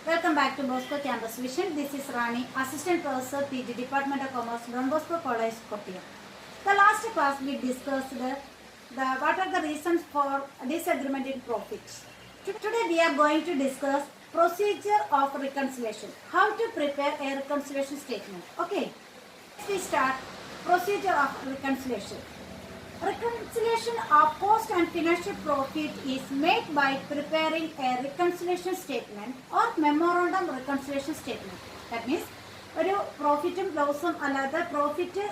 Welcome back to Bosco Campus Vision. This is Rani, Assistant Professor, PG, Department of Commerce, Don Bosco College, Kottayam. The last class we discussed what are the reasons for disagreement in profits. Today we are going to discuss procedure of reconciliation. How to prepare a reconciliation statement. Okay, we start procedure of reconciliation. Reconciliation of cost and financial profit is made by preparing a reconciliation statement or memorandum reconciliation statement. That means ഒരു പ്രോഫിറ്റും ലോസും അല്ലാതെ profit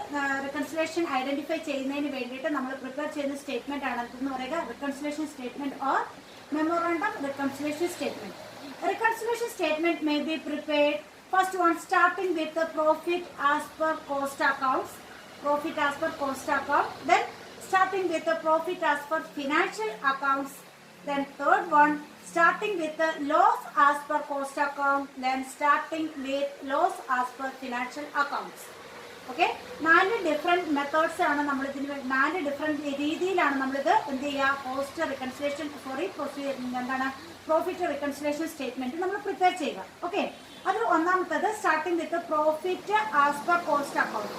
reconciliation identify ചെയ്യുന്നതിന് വേണ്ടിയിട്ട് നമ്മൾ prepare ചെയ്യുന്ന statement ആണ് എന്ന് പറയുക reconciliation statement or memorandum reconciliation statement. Reconciliation statement may be prepared first one starting with the profit as per cost accounts, then starting with the profit as per financial accounts, then third one starting with the loss as per cost account, then starting with loss as per financial accounts. Okay, 4 different methods ആണ് നമ്മൾ ഇതിന് 4 different രീതിയിലാണ് നമ്മളിത് എന്ത് ചെയ്യുക cost reconciliation എന്താണ് profit reconciliation statement നമ്മൾ prepare ചെയ്യുക. ഓക്കെ, അതിൽ ഒന്നാമത്തത് starting with profit as per cost account.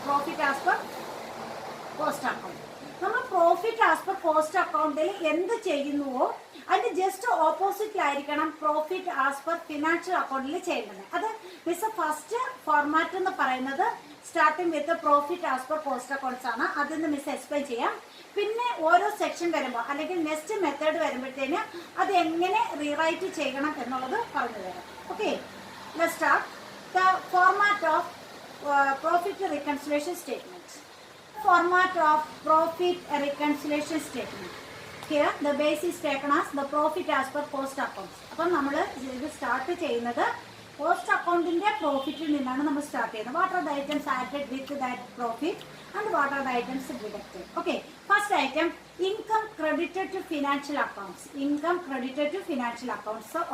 നമ്മൾ പ്രോഫിറ്റ് ആസ് പെർ കോസ്റ്റ് അക്കൗണ്ടിൽ എന്ത് ചെയ്യുന്നുവോ അതിന് ജസ്റ്റ് ഓപ്പോസിറ്റിലായിരിക്കണം പ്രോഫിറ്റ് ആസ് പെർ ഫിനാൻഷ്യൽ അക്കൗണ്ടിൽ ചെയ്യേണ്ടത്. അത് മിസ് ഫസ്റ്റ് ഫോർമാറ്റ് എന്ന് പറയുന്നത് starting with profit as per cost accounts ആണ്. അതിന്ന് മിസ് എക്സ്പ്ലെയിൻ ചെയ്യാം. പിന്നെ ഓരോ സെക്ഷൻ വരുമ്പോൾ അല്ലെങ്കിൽ നെക്സ്റ്റ് മെത്തേഡ് വരുമ്പോഴത്തേന് അത് എങ്ങനെ റീറൈറ്റ് ചെയ്യണം എന്നുള്ളത് പറഞ്ഞു തരാം. Okay, let's start the format of profit reconciliation statement. Format of profit reconciliation statement. Here the base is taken as the profit as per cost accounts. അപ്പോൾ നമ്മൾ ഇത് സ്റ്റാർട്ട് ചെയ്യുന്നത് കോസ്റ്റ് അക്കൗണ്ടിന്റെ പ്രോഫിറ്റിൽ നിന്നാണ് നമ്മൾ സ്റ്റാർട്ട് ചെയ്യുന്നത്. What are the items added with that profit and what are the items deducted. Okay, first item income credited to financial accounts.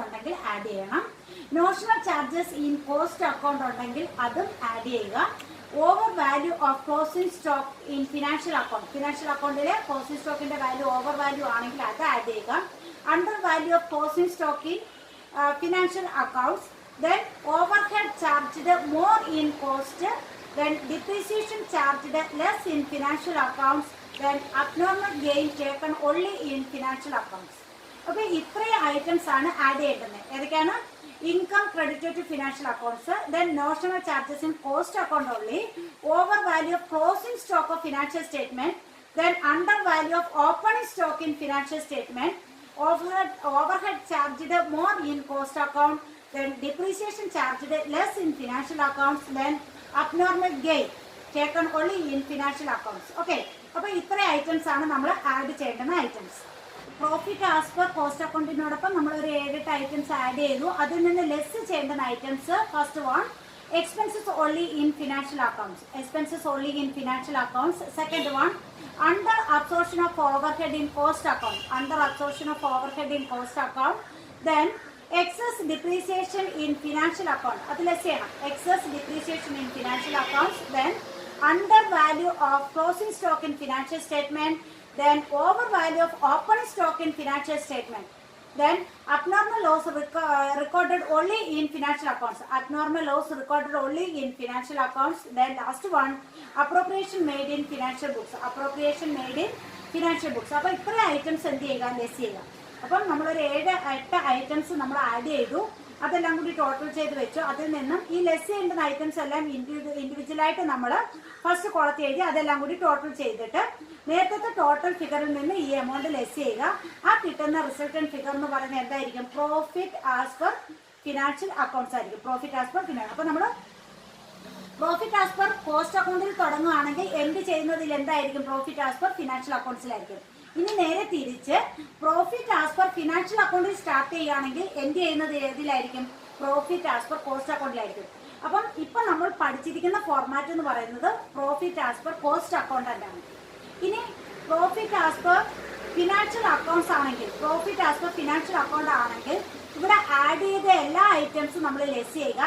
ഉണ്ടെങ്കിൽ add ചെയ്യണം. Notional charges in cost account ഉണ്ടെങ്കിൽ അതും add ചെയ്യുക. Over value of closing stock in financial അക്കൗണ്ടിലെ closing സ്റ്റോക്കിന്റെ value over value ആണെങ്കിൽ അത് add ചെയ്യുക. Under value of closing stock in financial accounts, then overhead charged more in cost, then depreciation charged less in financial accounts, then abnormal gain taken only in financial accounts. അപ്പോൾ ഇത്രയും items ആണ് add ചെയ്യേണ്ടത്. ഏതൊക്കെയാണ്? Income credited to financial accounts, then notional charges in cost account only, over value of closing stock of financial statement, then under value of opening stock in financial statement, overhead charged more in cost account, then depreciation charged less in financial accounts, then abnormal gain taken only in financial accounts. Okay, അപ്പോൾ ഇത്ര items ആണ് നമ്മൾ add ചെയ്യേണ്ടുന്ന items. Profit as per cost അക്കൗണ്ടിനോടൊപ്പം നമ്മൾ ഒരു 7-8 items add ചെയ്തു. അതിൽ നിന്ന് ലെസ് ചെയ്യേണ്ടുന്ന items first one expenses only in financial accounts. Second one under absorption of overhead in cost account. Then excess depreciation in financial account. Then under value of closing stock in financial statement, then over value of opening stock in financial statement, then abnormal loss recorded only in financial accounts. Then last one appropriation made in financial books. അപ്പോൾ ഇത്ര items എന്ത് ചെയ്യുക? Less ചെയ്യുക. അപ്പം നമ്മളൊരു 7-8 items നമ്മൾ add ചെയ്തു. അതെല്ലാം കൂടി ടോട്ടൽ ചെയ്ത് വെച്ചു. അതിൽ നിന്നും ഈ ലെസ് ചെയ്യേണ്ടുന്ന ഐറ്റംസ് എല്ലാം ഇൻഡിവിജ്വലായിട്ട് നമ്മൾ ഫസ്റ്റ് കോളത്തിൽ എഴുതി അതെല്ലാം കൂടി ടോട്ടൽ ചെയ്തിട്ട് നേരത്തെ ടോട്ടൽ ഫിഗറിൽ നിന്ന് ഈ എമൗണ്ട് ലെസ് ചെയ്യുക. ആ കിട്ടുന്ന റിസൾട്ടന്റ് ഫിഗർ എന്ന് പറയുന്നത് എന്തായിരിക്കും? Profit as per financial accounts ആയിരിക്കും. അപ്പോൾ നമ്മൾ പ്രോഫിറ്റ് ആസ് പെർ കോസ്റ്റ് അക്കൗണ്ടിൽ തുടങ്ങുകയാണെങ്കിൽ എൻഡ് ചെയ്യുന്നതിൽ എന്തായിരിക്കും? പ്രോഫിറ്റ് ആസ് പെർ ഫിനാൻഷ്യൽ അക്കൗണ്ട്സിലായിരിക്കും. ഇനി നേരെ തിരിച്ച് പ്രോഫിറ്റ് ആസ് പെർ ഫിനാൻഷ്യൽ അക്കൗണ്ടിൽ സ്റ്റാർട്ട് ചെയ്യുകയാണെങ്കിൽ എൻഡ് ചെയ്യുന്നത് ഏതിലായിരിക്കും? പ്രോഫിറ്റ് ആസ് പെർ കോസ്റ്റ് അക്കൗണ്ടിലായിരിക്കും. അപ്പം ഇപ്പം നമ്മൾ പഠിച്ചിരിക്കുന്ന ഫോർമാറ്റ് എന്ന് പറയുന്നത് profit as per cost accountant ആണ്. ഇനി profit as per financial accounts ആണെങ്കിൽ ഇവിടെ ആഡ് ചെയ്ത എല്ലാ ഐറ്റംസും നമ്മൾ ലെസ് ചെയ്ത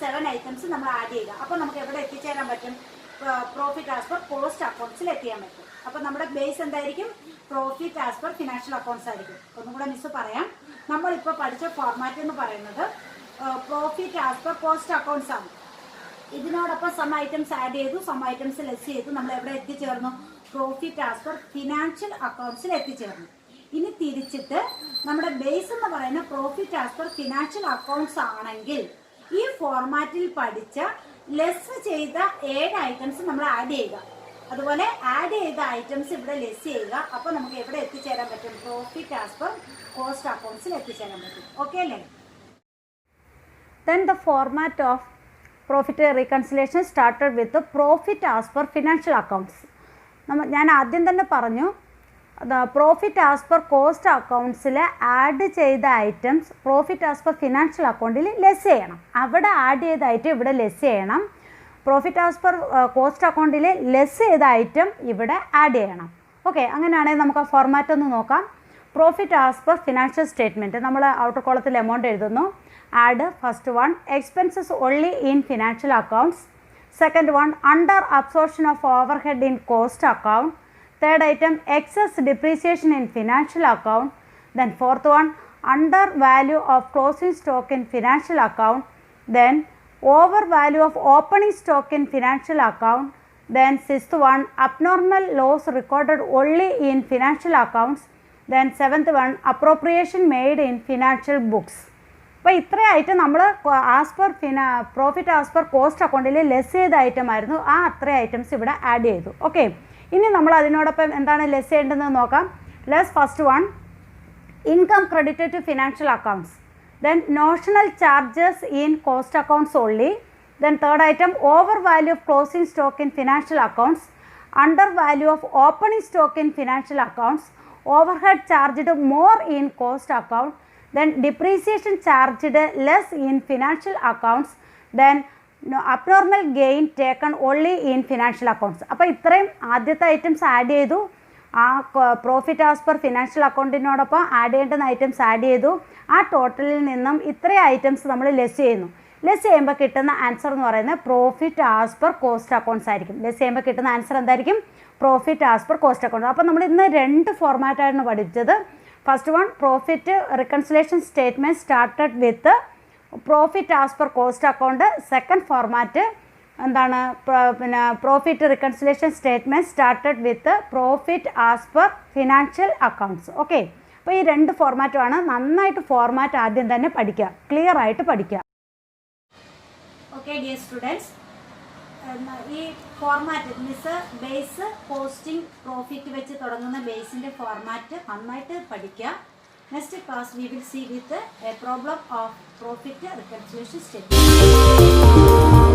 7 ഐറ്റംസ് നമ്മൾ ആഡ് ചെയ്യുക. അപ്പോൾ നമുക്ക് എവിടെ എത്തിച്ചേരാൻ പറ്റും? പ്രോഫിറ്റ് ആസ് പെർ കോസ്റ്റ് അക്കൗണ്ട്സിൽ എത്തിക്കാൻ പറ്റും. അപ്പോൾ നമ്മുടെ ബേസ് എന്തായിരിക്കും? Profit as per financial accounts ആയിരിക്കും. ഒന്നും കൂടെ മിസ് പറയാം. നമ്മളിപ്പോൾ പഠിച്ച ഫോർമാറ്റ് എന്ന് പറയുന്നത് profit as per cost accounts ആണ്. ഇതിനോടൊപ്പം സം ഐറ്റംസ് ആഡ് ചെയ്തു, സം ഐറ്റംസ് ലെസ് ചെയ്തു. നമ്മൾ എവിടെ എത്തിച്ചേർന്നു? പ്രോഫിറ്റ് ആസ് പെർ ഫിനാൻഷ്യൽ അക്കൗണ്ട്സിൽ എത്തിച്ചേർന്നു. ഇനി തിരിച്ചിട്ട് നമ്മുടെ ബേസ് എന്ന് പറയുന്ന profit as per financial accounts ആണെങ്കിൽ ഈ ഫോർമാറ്റിൽ പഠിച്ച ലെസ് ചെയ്ത 7 ഐറ്റംസ് നമ്മൾ ആഡ് ചെയ്യുക. അതുപോലെ ആഡ് ചെയ്ത ഐറ്റംസ് ഇവിടെ ലെസ് ചെയ്യുക. അപ്പോൾ നമുക്ക് എവിടെ എത്തിച്ചേരാൻ പറ്റും? പ്രോഫിറ്റ് ആസ് പെർ കോസ്റ്റ് അക്കൗണ്ട്സിൽ എത്തിച്ചേരാൻ പറ്റും. ഓക്കെ അല്ലേ? Then the format of profit reconciliation started with the profit as per financial accounts. ഞാൻ ആദ്യം തന്നെ പറഞ്ഞു, പ്രോഫിറ്റ് ആസ് പെർ കോസ്റ്റ് അക്കൗണ്ട്സിൽ ആഡ് ചെയ്ത items profit as per financial അക്കൗണ്ടിൽ ലെസ് ചെയ്യണം. അവിടെ ആഡ് ചെയ്ത ഐറ്റം ഇവിടെ ലെസ് ചെയ്യണം. പ്രോഫിറ്റ് ആസ് പെർ കോസ്റ്റ് അക്കൗണ്ടിൽ ലെസ് ചെയ്ത ഐറ്റം ഇവിടെ ആഡ് ചെയ്യണം. ഓക്കെ, അങ്ങനെയാണെങ്കിൽ നമുക്ക് ആ ഫോർമാറ്റ് ഒന്ന് നോക്കാം. Profit as per financial statement നമ്മൾ ഔട്ടർ കോളത്തിൽ എമൗണ്ട് എഴുതുന്നു. Add first one expenses only in financial accounts, second one under absorption of overhead in cost account, third item excess depreciation in financial account, then fourth one under value of closing stock in financial account, then over value of opening stock in financial account, then sixth one abnormal loss recorded only in financial accounts, then seventh one appropriation made in financial books. അപ്പോൾ ഇത്രയും item നമ്മൾ as per profit as per cost അക്കൗണ്ടിൽ less ചെയ്ത item ആയിരുന്നു. ആ അത്രയും items ഇവിടെ add ചെയ്തു. ഓക്കെ, ഇനി നമ്മൾ അതിനോടൊപ്പം എന്താണ് ലെസ് ചെയ്യേണ്ടതെന്ന് നോക്കാം. Less first one income credited to financial accounts, then notional charges in cost accounts only, then third item over value of closing stock in financial accounts, under value of opening stock in financial accounts, overhead charged more in cost account, then depreciation charged less in financial accounts, then abnormal gain taken only in financial accounts. അപ്പോൾ ഇത്രയും ആദ്യത്തെ items add ചെയ്തു. ആ profit as per financial അക്കൗണ്ടിനോടൊപ്പം add ചെയ്യേണ്ടുന്ന items add ചെയ്തു. ആ ടോട്ടലിൽ നിന്നും ഇത്രയും ഐറ്റംസ് നമ്മൾ ലെസ് ചെയ്യുന്നു. ലെസ് ചെയ്യുമ്പോൾ കിട്ടുന്ന ആൻസർ എന്ന് പറയുന്നത് profit as per cost accounts ആയിരിക്കും. ലെസ് ചെയ്യുമ്പോൾ കിട്ടുന്ന ആൻസർ എന്തായിരിക്കും? Profit as per cost account. അപ്പോൾ നമ്മൾ ഇന്ന് 2 ഫോർമാറ്റായിരുന്നു പഠിച്ചത്. First one profit reconciliation statement started with profit as per cost account. Second format എന്താണ്? പിന്നെ profit reconciliation statement started with profit as per financial accounts. Okay, അപ്പോൾ ഈ 2 ഫോർമാറ്റുമാണ്. നന്നായിട്ട് ഫോർമാറ്റ് ആദ്യം തന്നെ പഠിക്കുക, ക്ലിയർ ആയിട്ട് പഠിക്കുക. ഓക്കെ ഡിയർ സ്റ്റുഡൻസ്, ഈ format miss base costing profit വെച്ച് തുടങ്ങുന്ന ബേസിൻ്റെ ഫോർമാറ്റ് നന്നായിട്ട് പഠിക്കുക. Next class we will see with a problem of profit reconciliation statement.